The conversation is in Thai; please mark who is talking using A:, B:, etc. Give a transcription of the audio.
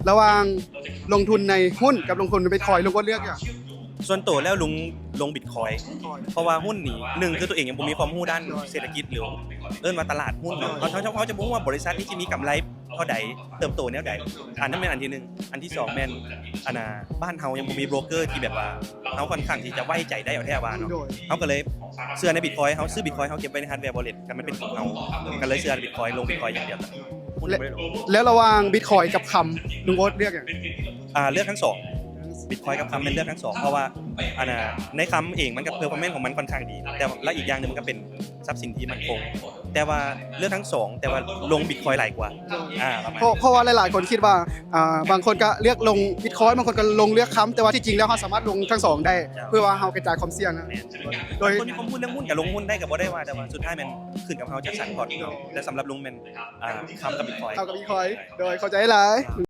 A: ระหว่างลงทุนในหุ้นกับลงทุนในบิตคอยน์ลุงก็เลือกอย่าง
B: ส่วนตัวแล้วลุงลงบิตคอยเพราะว่าหุ้นนี่หนึ่งคือตัวเองยังบ่มีความรู้ด้านเศรษฐกิจหรือว่าตลาดหุ้นเนาะเขาจะบอกว่าบริษัทนี้จะมีกำไรเท่าใดเติบโตแนวใดอันนั้นเป็นอันที่1อันที่2แม่นบ้านเฮายังบ่มีโบรกเกอร์ที่แบบว่าเฮาค่อนข้างที่จะไว้ใจได้เอาแท้ว่าเนาะเฮาก็เลยเชื่อในบิตคอยเฮาซื้อบิตคอยเฮาเก็บไว้ในฮาร์ดแวร์วอลเล็ตกันมันเป็นของเฮาก็เลยเชื่อในบิตคอยลงบิตคอยอย่างเดียวหุ้นไม่ได้ลง
A: แล้วระหว่างบิตคอยกับคำลุงโอ๊ตเลือกอย่าง
B: เลือกทั้งสองบิตคอยกับคำเป็นเลือกทั้งสองเพราะว่าในคำเองมันกับเพอร์ฟอร์แมนซ์ของมันค่อนข้างดีแต่และอีกอย่างหนึ่งมันก็เป็นทรัพย์สินที่มันคงแต่ว่าเลือกทั้งสองแต่ว่าลงบิตคอยหลายกว่าประมาณ
A: เพราะว่าหลายๆคนคิดว่าบางคนก็เลือกลงบิตคอยบางคนก็ลงเลือกคำแต่ว่าที่จริงแล้วเราสามารถลงทั้งสองได้เพื่อว่าเรากระจายความเสี่ยงนะโดย
B: คนมีความพูดเรื่องหุ้นกับลงหุ้นได้กับบ่ได้ว่าแต่ว่าสุดท้ายมันขึ้นกับเราจะสั่งพอร์ตเราแต่สำหรับลุงเป็นคำกับบิตคอย
A: เข้ากับบิตคอยโดยเข้าใจหลาย